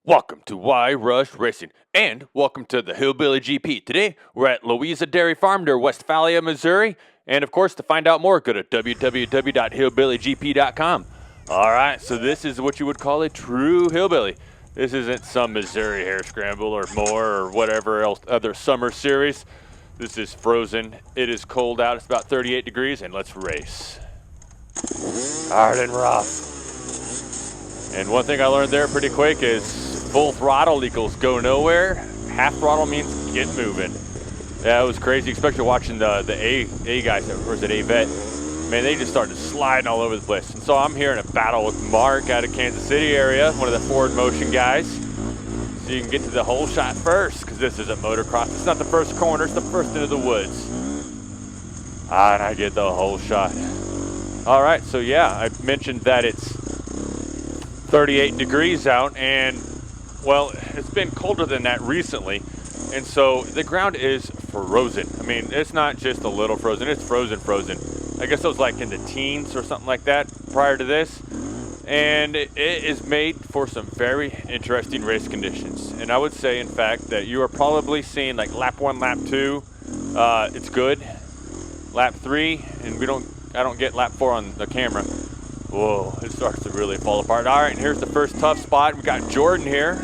Welcome to Y Rush Racing, and welcome to the Hillbilly GP. Today, we're at Loaiza Dairy Farm near Westphalia, Missouri. And of course, to find out more, go to www.hillbillygp.com. All right, so this is what you would call a true hillbilly. This isn't some Missouri Hare Scramble or more or whatever else, other summer series. This is frozen. It is cold out. It's about 38 degrees, and let's race. Hard and rough. And one thing I learned there pretty quick is full throttle equals go nowhere. Half throttle means get moving. Yeah, it was crazy, especially watching the A guys, or is it A vet? Man, they just started sliding all over the place. And so I'm here in a battle with Mark out of Kansas City area, one of the Ford Motion guys. So you can get to the whole shot first, because this isn't motocross. It's not the first corner, it's the first into the woods. And I get the whole shot. All right, so yeah, I mentioned that it's 38 degrees out, and well, it's been colder than that recently, and so the ground is frozen. I mean, it's not just a little frozen, it's frozen. I guess it was like in the teens or something like that prior to this, and it is made for some very interesting race conditions. And I would say, in fact, that you are probably seeing like lap 1, lap 2, it's good. Lap 3, and I don't get lap 4 on the camera. Whoa, it starts to really fall apart. All right, and here's the first tough spot. We got Jordan here.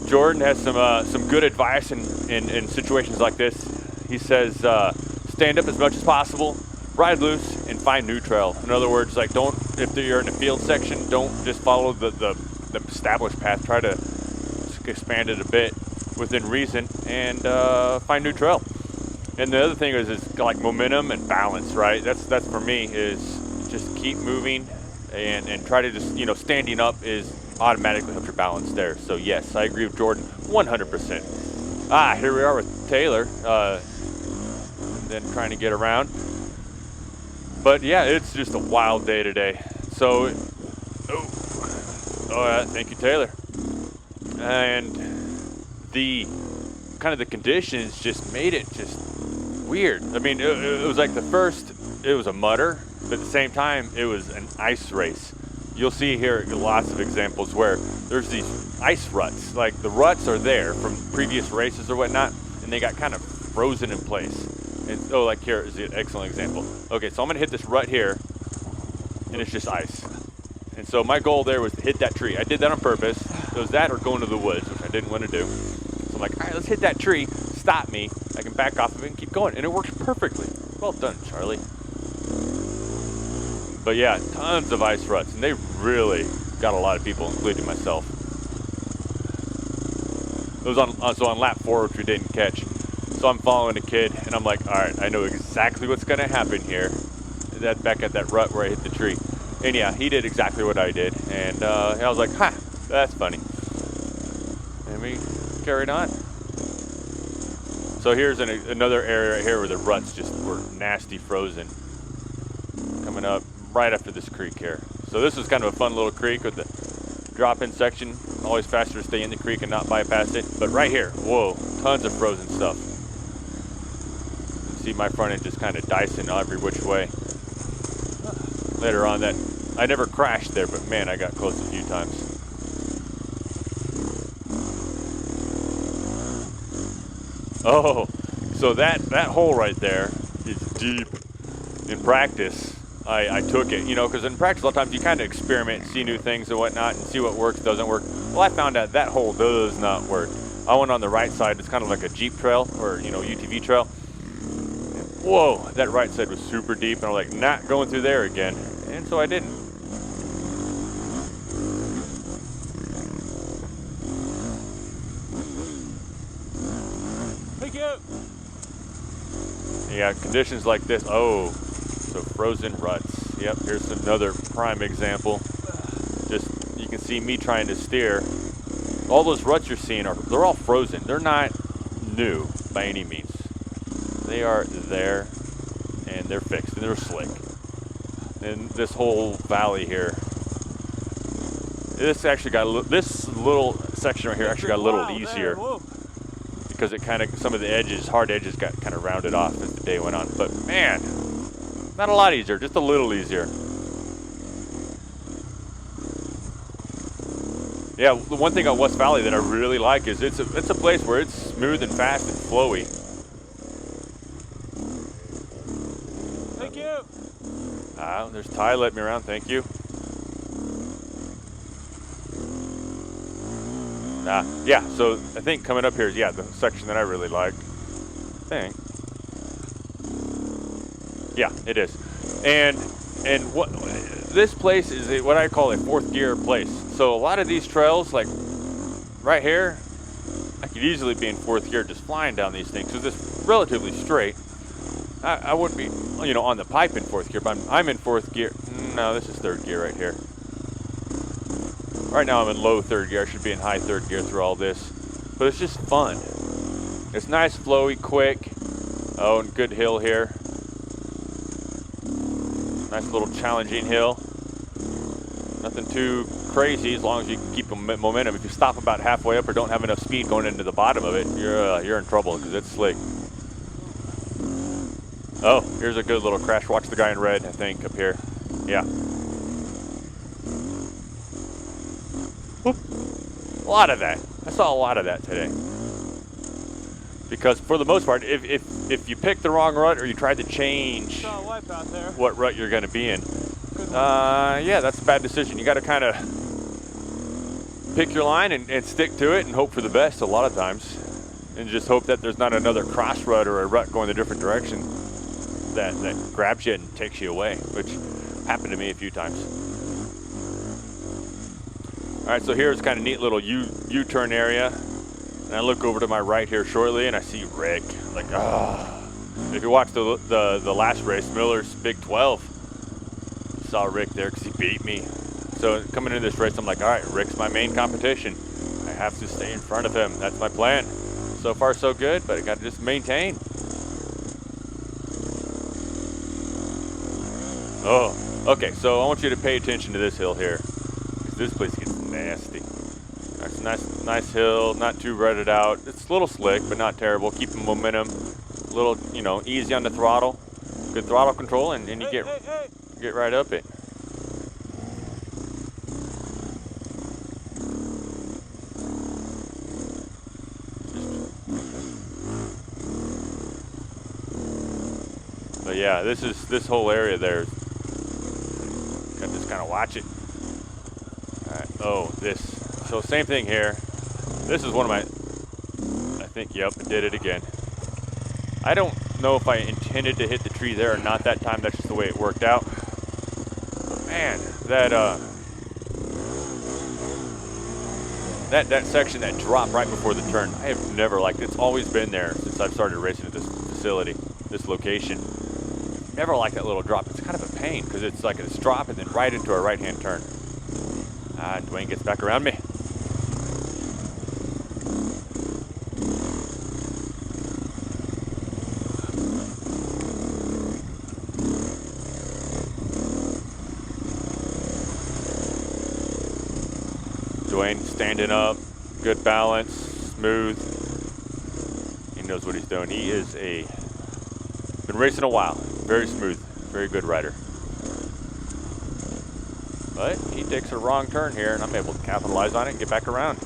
Jordan has some good advice in situations like this. He says, stand up as much as possible, ride loose, and find neutral. In other words, like if you're in a field section, don't just follow the established path. Try to expand it a bit within reason and find neutral. And the other thing is like momentum and balance, right? That's for me is just keep moving and try to just, standing up is automatically helps your balance there. So yes, I agree with Jordan 100%. Here we are with Taylor, then trying to get around. But yeah, it's just a wild day today. So, thank you, Taylor. And the conditions just made it just weird. I mean, it was like it was a mutter, but at the same time, it was an ice race. You'll see here lots of examples where there's these ice ruts. Like the ruts are there from previous races or whatnot, and they got kind of frozen in place. And like here is an excellent example. Okay, so I'm gonna hit this rut here, and it's just ice. And so my goal there was to hit that tree. I did that on purpose. It was that or going to the woods, which I didn't want to do. So I'm like, all right, let's hit that tree. Stop me. I can back off of it and keep going, and it works perfectly. Well done, Charlie. But yeah, tons of ice ruts, and they really got a lot of people, including myself. It was on lap 4, which we didn't catch. So I'm following a kid, and I'm like, all right, I know exactly what's going to happen here. That back at that rut where I hit the tree. And yeah, he did exactly what I did, and I was like, ha, that's funny. And we carried on. So here's another area right here where the ruts just were nasty frozen. Coming up right after this creek here. So this is kind of a fun little creek with the drop-in section. Always faster to stay in the creek and not bypass it. But right here, whoa, tons of frozen stuff. You see my front end just kind of dicing every which way. Later on that, I never crashed there, but man, I got close a few times. Oh, so that hole right there is deep. In practice, I took it, because in practice a lot of times you kind of experiment, see new things and whatnot, and see what works, doesn't work. Well, I found out that hole does not work. I went on the right side. It's kind of like a Jeep trail or, UTV trail. Whoa, that right side was super deep, and I was like, not going through there again. And so I didn't. Thank you. Yeah, conditions like this. Oh, so frozen ruts. Yep, here's another prime example. Just, you can see me trying to steer. All those ruts you're seeing they're all frozen. They're not new by any means. They are there, and they're fixed, and they're slick. And this whole valley here, this little section right here actually got a little easier because it some of the hard edges got kind of rounded off as the day went on. But man, not a lot easier, just a little easier. Yeah, the one thing about West Valley that I really like is it's a place where it's smooth and fast and flowy. Thank you. There's Ty letting me around, thank you. Yeah, so I think coming up here is, the section that I really like. I think. Yeah, it is. And what this place is what I call a fourth gear place. So a lot of these trails, like right here, I could easily be in fourth gear just flying down these things because it's relatively straight. I wouldn't be, on the pipe in fourth gear, but I'm in fourth gear. No, this is third gear right here. Right now I'm in low third gear. I should be in high third gear through all this. But it's just fun. It's nice, flowy, quick. Oh, and good hill here. Nice little challenging hill. Nothing too crazy as long as you can keep momentum. If you stop about halfway up or don't have enough speed going into the bottom of it, you're in trouble because it's slick. Oh, here's a good little crash. Watch the guy in red, I think, up here. Yeah. Whoop. A lot of that. I saw a lot of that today. Because for the most part, if you pick the wrong rut or you try to change what rut you're going to be in, that's a bad decision. You got to kind of pick your line and stick to it and hope for the best a lot of times. And just hope that there's not another cross rut or a rut going a different direction that grabs you and takes you away, which happened to me a few times. All right, so here's kind of neat little U-turn area. And I look over to my right here shortly and I see Rick. I'm like, If you watched the last race, Miller's Big 12, saw Rick there because he beat me. So coming into this race, I'm like, all right, Rick's my main competition. I have to stay in front of him. That's my plan. So far, so good, but I got to just maintain. Oh, okay, so I want you to pay attention to this hill here, because this place gets nasty. It's nice hill, not too rutted out. It's a little slick, but not terrible. Keeping momentum, a little, easy on the throttle. Good throttle control, and you get right up it. But yeah, this whole area there. Gotta just kind of watch it. All right. Oh, this. So same thing here. This is one of my. I think. Yep, I did it again. I don't know if I intended to hit the tree there or not that time. That's just the way it worked out. But man, that section, that drop right before the turn, I have never liked it. It's always been there since I've started racing at this facility, this location. Never like that little drop. It's kind of a pain because it's like this drop and then right into a right-hand turn. Dwayne gets back around me. Dwayne standing up, good balance, smooth. He knows what he's doing. He is been racing a while. Very smooth, very good rider. But he takes a wrong turn here, and I'm able to capitalize on it and get back around.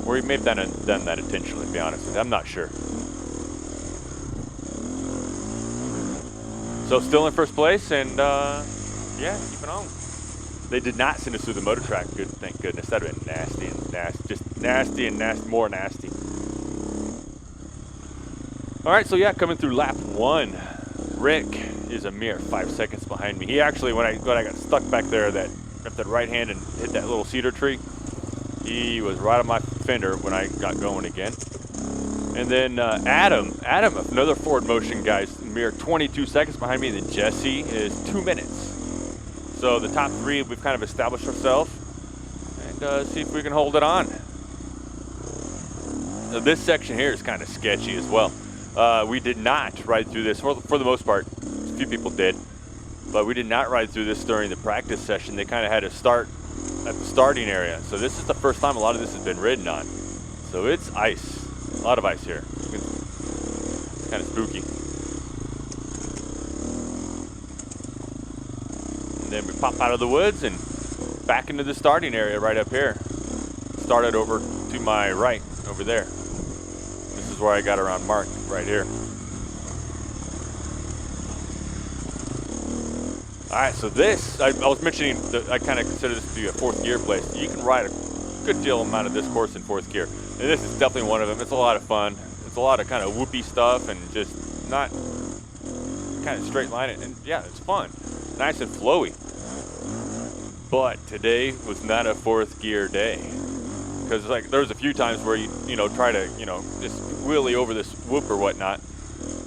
Or he may have done that intentionally, to be honest with you. I'm not sure. So still in first place, and keeping on. They did not send us through the motor track. Good, thank goodness. That'd have been nasty and nasty, just nasty and nasty, more nasty. All right, so coming through lap 1, Rick is a mere 5 seconds behind me. He actually, when I got stuck back there, at that right hand and hit that little cedar tree, he was right on my fender when I got going again. And then Adam, another Ford Motion guy, is a mere 22 seconds behind me. And then Jesse is 2 minutes. So the top 3, we've kind of established ourselves, and see if we can hold it on. Now, this section here is kind of sketchy as well. We did not ride through this, for the most part. A few people did, but we did not ride through this during the practice session. They kind of had to start at the starting area. So this is the first time a lot of this has been ridden on. So it's ice, a lot of ice here. It's kind of spooky. And then we pop out of the woods and back into the starting area right up here. Started over to my right, over there. This is where I got around marked, right here. All right, so this, I was mentioning that I kind of consider this to be a fourth gear place. You can ride a good deal amount of this course in fourth gear. And this is definitely one of them. It's a lot of fun. It's a lot of kind of whoopy stuff and just not kind of straight line it. And yeah, it's fun. Nice and flowy. But today was not a fourth gear day. Because like there's a few times where you know, try to, you know, just wheelie over this whoop or whatnot.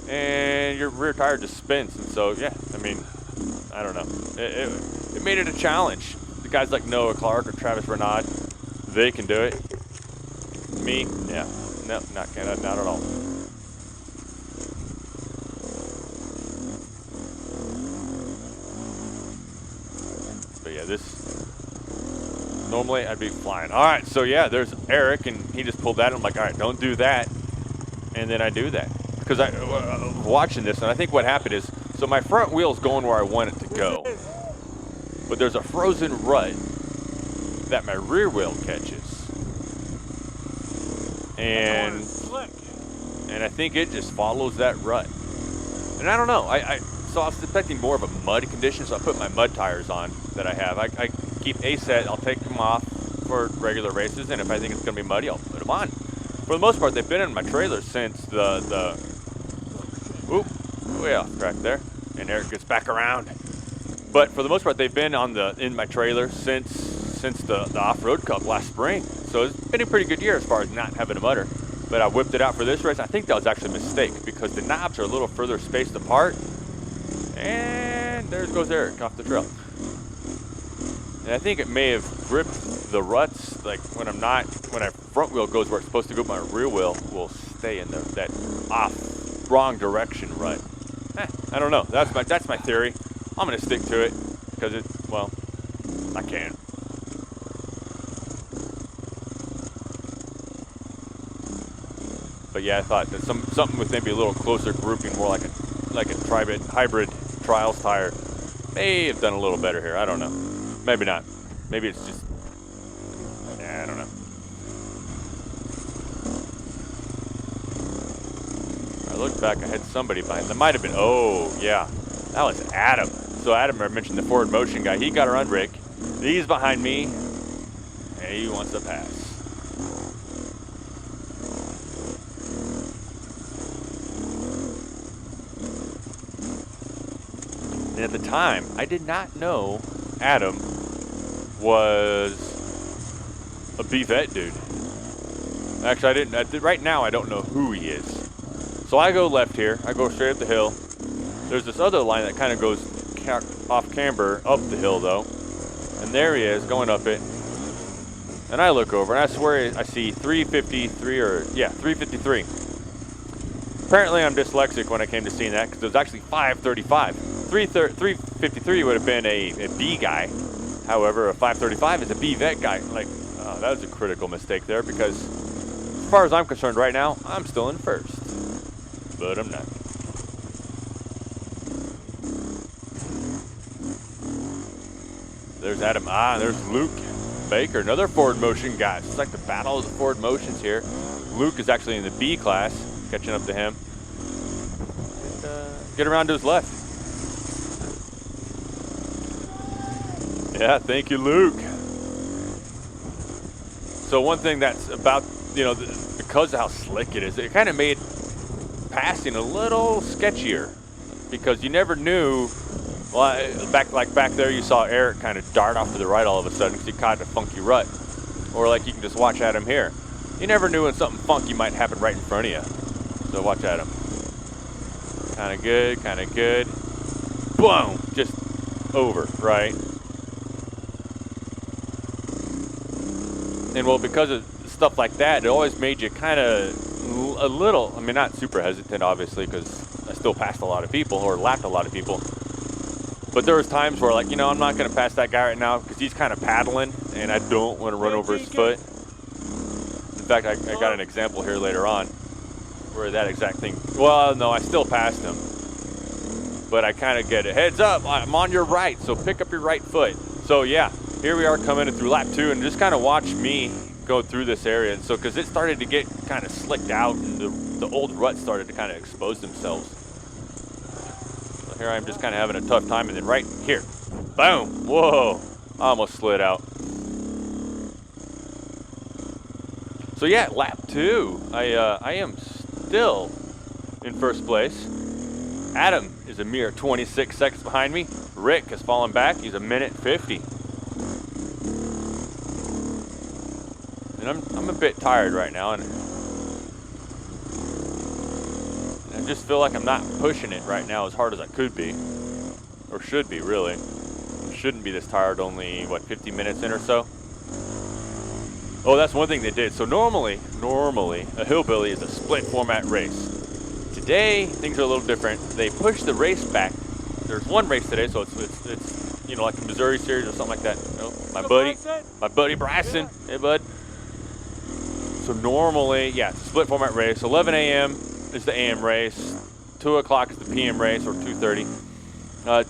And your rear tire just spins. And so, yeah, I mean, I don't know. It made it a challenge. The guys like Noah Clark or Travis Renaud, they can do it. Me, yeah, no, not at all. But yeah, this, normally I'd be flying. All right, so yeah, there's Eric, and he just pulled that. I'm like, all right, don't do that. And then I do that. Because I was watching this, and I think what happened is, so my front wheel's going where I want it to go, but there's a frozen rut that my rear wheel catches, and I think it just follows that rut. And I don't know. So I was expecting more of a mud condition, so I put my mud tires on that I have. I keep a set. I'll take them off for regular races, and if I think it's going to be muddy, I'll put them on. For the most part, they've been in my trailer since oop, way off track there, and Eric gets back around. But for the most part, they've been in my trailer since the off-road cup last spring. So it's been a pretty good year as far as not having a mutter. But I whipped it out for this race. I think that was actually a mistake because the knobs are a little further spaced apart. And there goes Eric off the trail. And I think it may have gripped the ruts, like when my front wheel goes where it's supposed to go, my rear wheel will stay in that off, wrong direction rut. I don't know. That's my theory. I'm gonna stick to it because well, I can. But yeah, I thought that something with maybe a little closer grouping, more like a hybrid trials tire, may have done a little better here. I don't know. Maybe not. Maybe it's just, I don't know. I looked back, I had somebody behind. That might have been, oh yeah, that was Adam. So Adam, I mentioned the forward motion guy. He got around Rick. He's behind me, and he wants to pass. And at the time, I did not know Adam was a B-Vet dude. Actually, I didn't. Right now, I don't know who he is. So I go left here. I go straight up the hill. There's this other line that kind of goes off camber up the hill, though. And there he is, going up it. And I look over, and I swear I see 353. Apparently, I'm dyslexic when I came to seeing that, because it was actually 535. 353 would have been a B guy. However, a 535 is a B-Vet guy. Like, oh, that was a critical mistake there, because as far as I'm concerned right now, I'm still in first. But I'm not. There's Adam. There's Luke Baker, another forward motion guy. It's like the battle of the forward motions here. Luke is actually in the B class, catching up to him. And, get around to his left. Yeah, thank you, Luke. So one thing that's about, because of how slick it is, it kind of made passing a little sketchier, because you never knew. Well, back there, you saw Eric kind of dart off to the right all of a sudden because he caught a funky rut. Or like you can just watch Adam here. You never knew when something funky might happen right in front of you. So watch Adam. Kind of good. Boom! Just over, right? And well, because of stuff like that, it always made you kind of a little, I mean, not super hesitant, obviously, because I still passed a lot of people or lapped a lot of people. But there was times where, like, I'm not going to pass that guy right now because he's kind of paddling, and I don't want to run over his foot. In fact, I got an example here later on where that exact thing, well, no, I still passed him. But I kind of get a heads up, I'm on your right, so pick up your right foot. So, yeah, here we are coming in through lap 2, and just kind of watch me go through this area. And so, because it started to get kind of slicked out, and the old ruts started to kind of expose themselves. So here I am just kind of having a tough time, and then right here, boom, whoa, I almost slid out. So yeah, lap 2, I am still in first place. Adam is a mere 26 seconds behind me. Rick has fallen back. He's a minute 50. And I'm a bit tired right now, and I just feel like I'm not pushing it right now as hard as I could be, or should be, really. I shouldn't be this tired, only, what, 50 minutes in or so? Oh, that's one thing they did. So normally, a Hillbilly is a split format race. Today, things are a little different. They pushed the race back. There's one race today, so it's you know, like a Missouri series or something like that. You know, my buddy Bryson. Yeah. Hey, bud. So normally, yeah, it's a split format race. 11 a.m. is the AM race. 2 o'clock is the PM race, or 2:30.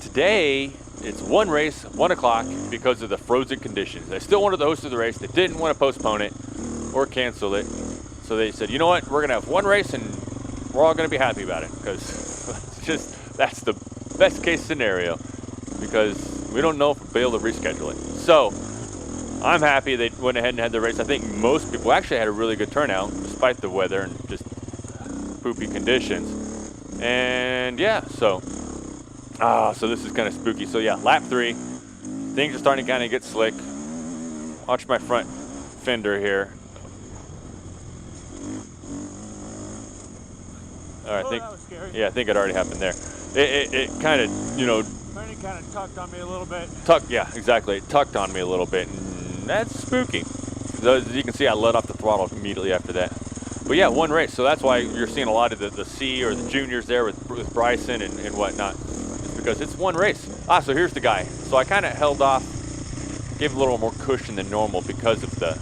Today, it's one race, 1 o'clock, because of the frozen conditions. They still wanted the host of the race. They didn't want to postpone it or cancel it. So they said, you know what, we're going to have one race, and we're all going to be happy about it, because that's the best case scenario, because we don't know if we'll be able to reschedule it. So I'm happy they went ahead and had the race. I think most people actually had a really good turnout, despite the weather and just poopy conditions. And yeah, so this is kind of spooky. So yeah, lap 3, things are starting to kind of get slick. Watch my front fender here. All right, that was scary. Yeah, I think it already happened there. It kind of, you know, It kind of tucked on me a little bit. Yeah, exactly. It tucked on me a little bit, and that's spooky. As you can see, I let off the throttle immediately after that. But yeah, one race, so that's why you're seeing a lot of the C or the juniors there with Bryson and whatnot. It's because it's one race. So here's the guy. So I kind of held off, gave him a little more cushion than normal because of the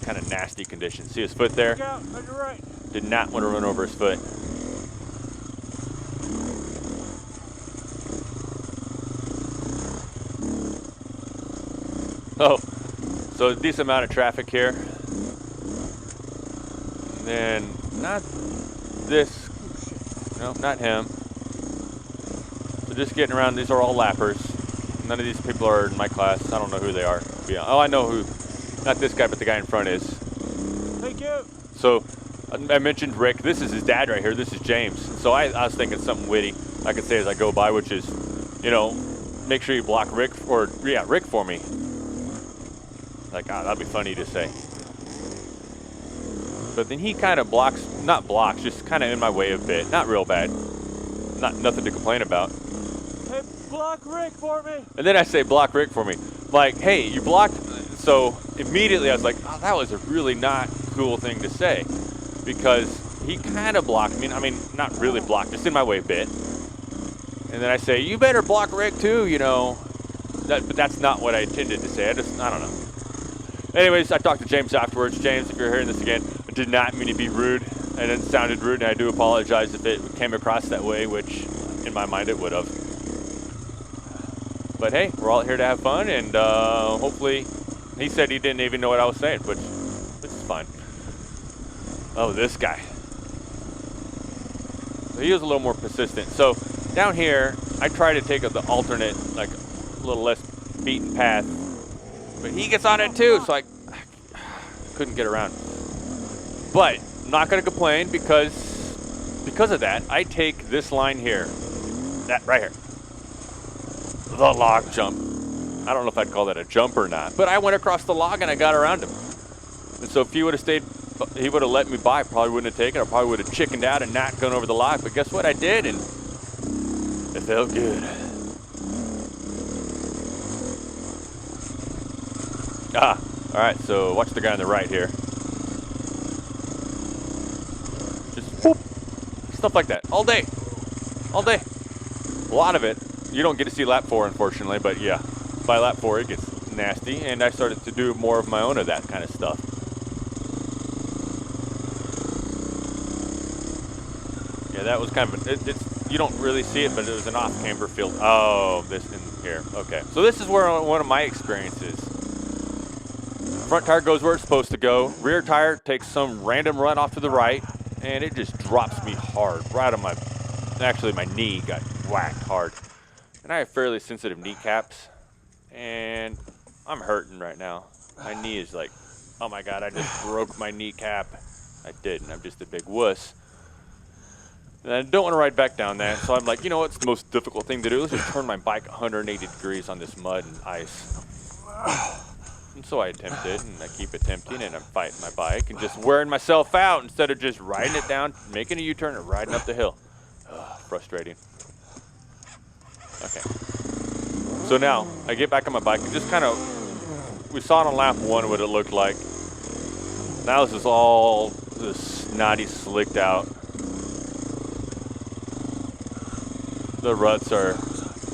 kind of nasty conditions. See his foot there? Look out, on your right. Did not want to run over his foot. Oh, so a decent amount of traffic here. And then not this, no, not him. So just getting around, these are all lappers. None of these people are in my class. I don't know who they are. Oh, I know who, not this guy, but the guy in front is. Thank you. So I mentioned Rick. This is his dad right here. This is James. So I was thinking something witty I could say as I go by, which is, you know, make sure you block Rick, or yeah, Rick for me. Like, that'd be funny to say. But then he kind of not blocks, just kind of in my way a bit. Not real bad. Nothing to complain about. Hey, block Rick for me. And then I say, block Rick for me. Like, hey, you blocked. So immediately I was like, oh, that was a really not cool thing to say. Because he kind of blocked me. I mean, not really blocked, just in my way a bit. And then I say, you better block Rick too, you know. But that's not what I intended to say. I don't know. Anyways, I talked to James afterwards. James, if you're hearing this again, I did not mean to be rude. And it sounded rude, and I do apologize if it came across that way, which in my mind it would have. But hey, we're all here to have fun, and hopefully, he said he didn't even know what I was saying, which is fine. Oh, this guy. So he was a little more persistent. So down here, I try to take the alternate, like a little less beaten path. But he gets on it too, so I couldn't get around. But I'm not going to complain because of that, I take this line here, that right here, the log jump. I don't know if I'd call that a jump or not, but I went across the log and I got around him. And so if he would have stayed, he would have let me by, probably wouldn't have taken it. I probably would have chickened out and not gone over the log. But guess what? I did, and it felt good. All right, so watch the guy on the right here. Just whoop, stuff like that, all day. A lot of it. You don't get to see lap 4, unfortunately, but yeah, by lap 4 it gets nasty, and I started to do more of my own of that kind of stuff. Yeah, that was kind of, it's you don't really see it, but it was an off-camber field. Oh, this in here. Okay, so this is where one of my experiences. Front tire goes where it's supposed to go. Rear tire takes some random run off to the right, and it just drops me hard right on my. Actually, my knee got whacked hard, and I have fairly sensitive kneecaps, and I'm hurting right now. My knee is like, oh my God, I just broke my kneecap. I didn't. I'm just a big wuss. And I don't want to ride back down that, so I'm like, you know what's the most difficult thing to do? Let's just turn my bike 180 degrees on this mud and ice. And so I attempt it, and I keep attempting, and I'm fighting my bike and just wearing myself out instead of just riding it down, making a U-turn, and riding up the hill. Frustrating. Okay. So now I get back on my bike and just kind of, we saw it on lap 1 what it looked like. Now this is all this snotty slicked out. The ruts are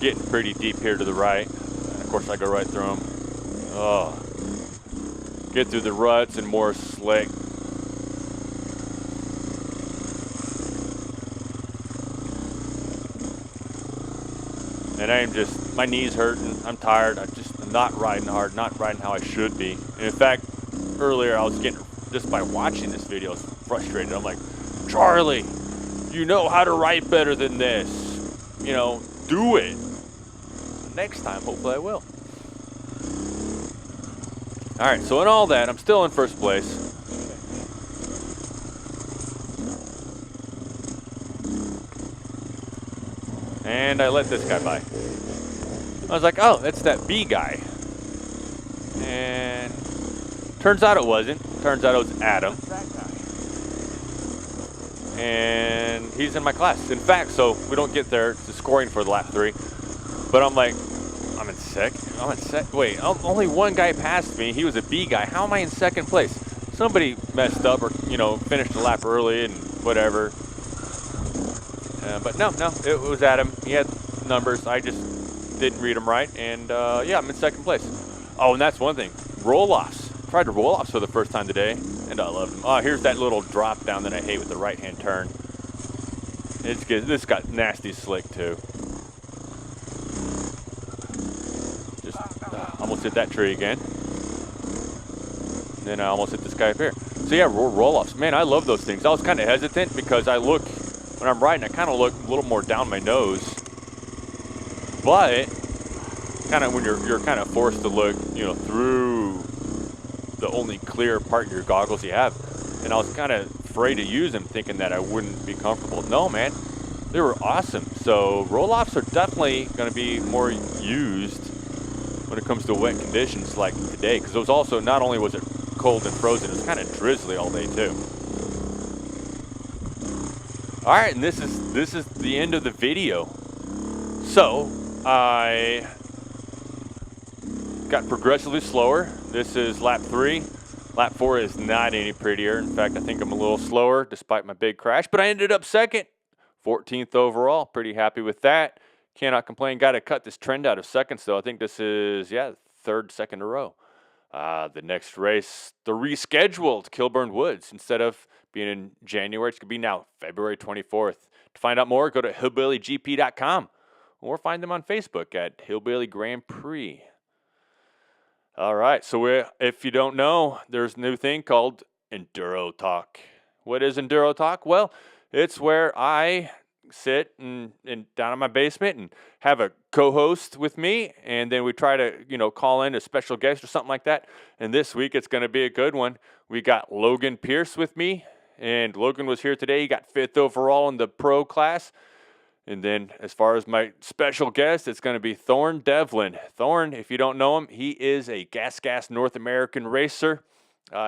getting pretty deep here to the right. And of course I go right through them. Oh. Get through the ruts and more slick. And I am just, my knee's hurting. I'm tired. I'm just not riding hard, not riding how I should be. And in fact, earlier I was getting, just by watching this video, I was frustrated. I'm like, Charlie, you know how to ride better than this. You know, do it. Next time, hopefully I will. All right, so in all that, I'm still in first place. And I let this guy by. I was like, oh, it's that B guy. And turns out it wasn't. Turns out it was Adam. That guy. And he's in my class. In fact, so we don't get there to scoring for the lap 3. But I'm like, I'm in second. Wait, only one guy passed me. He was a B guy. How am I in second place? Somebody messed up or, you know, finished the lap early and whatever. But no, it was Adam. He had numbers. I just didn't read them right. And yeah, I'm in second place. Oh, and that's one thing. Roll-offs. Tried to roll-offs for the first time today, and I loved them. Oh, here's that little drop down that I hate with the right-hand turn. It's good. This got nasty slick too. Just almost hit that tree again. And then I almost hit this guy up here. So yeah, roll-offs. Man, I love those things. I was kind of hesitant because I look, when I'm riding, I kind of look a little more down my nose. But kind of when you're kind of forced to look, you know, through the only clear part in your goggles you have. And I was kind of afraid to use them, thinking that I wouldn't be comfortable. No, man, they were awesome. So roll-offs are definitely going to be more used when it comes to wet conditions like today, because it was also, not only was it cold and frozen, it was kind of drizzly all day too. All right, and this is the end of the video. So I got progressively slower. This is lap 3. Lap 4 is not any prettier. In fact, I think I'm a little slower despite my big crash, but I ended up second, 14th overall. Pretty happy with that. Cannot complain. Got to cut this trend out of seconds, though. I think this is, yeah, third second in a row. The next race, the rescheduled Kilburn Woods. Instead of being in January, it's going to be now February 24th. To find out more, go to hillbillygp.com or find them on Facebook at Hillbilly Grand Prix. All right, so if you don't know, there's a new thing called Enduro Talk. What is Enduro Talk? Well, it's where I sit and down in my basement and have a co-host with me, and then we try to, you know, call in a special guest or something like that. And this week it's going to be a good one. We got Logan Pierce with me, and Logan was here today. He got 5th overall in the pro class. And then as far as my special guest, it's going to be Thorne Devlin. Thorne, if you don't know him, he is a gas North American racer.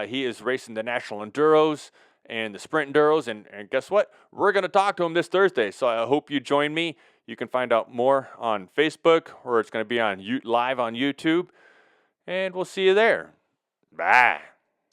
He is racing the National Enduros and the Sprint Enduros. And guess what? We're going to talk to him this Thursday. So I hope you join me. You can find out more on Facebook, or it's going to be on live on YouTube. And we'll see you there. Bye.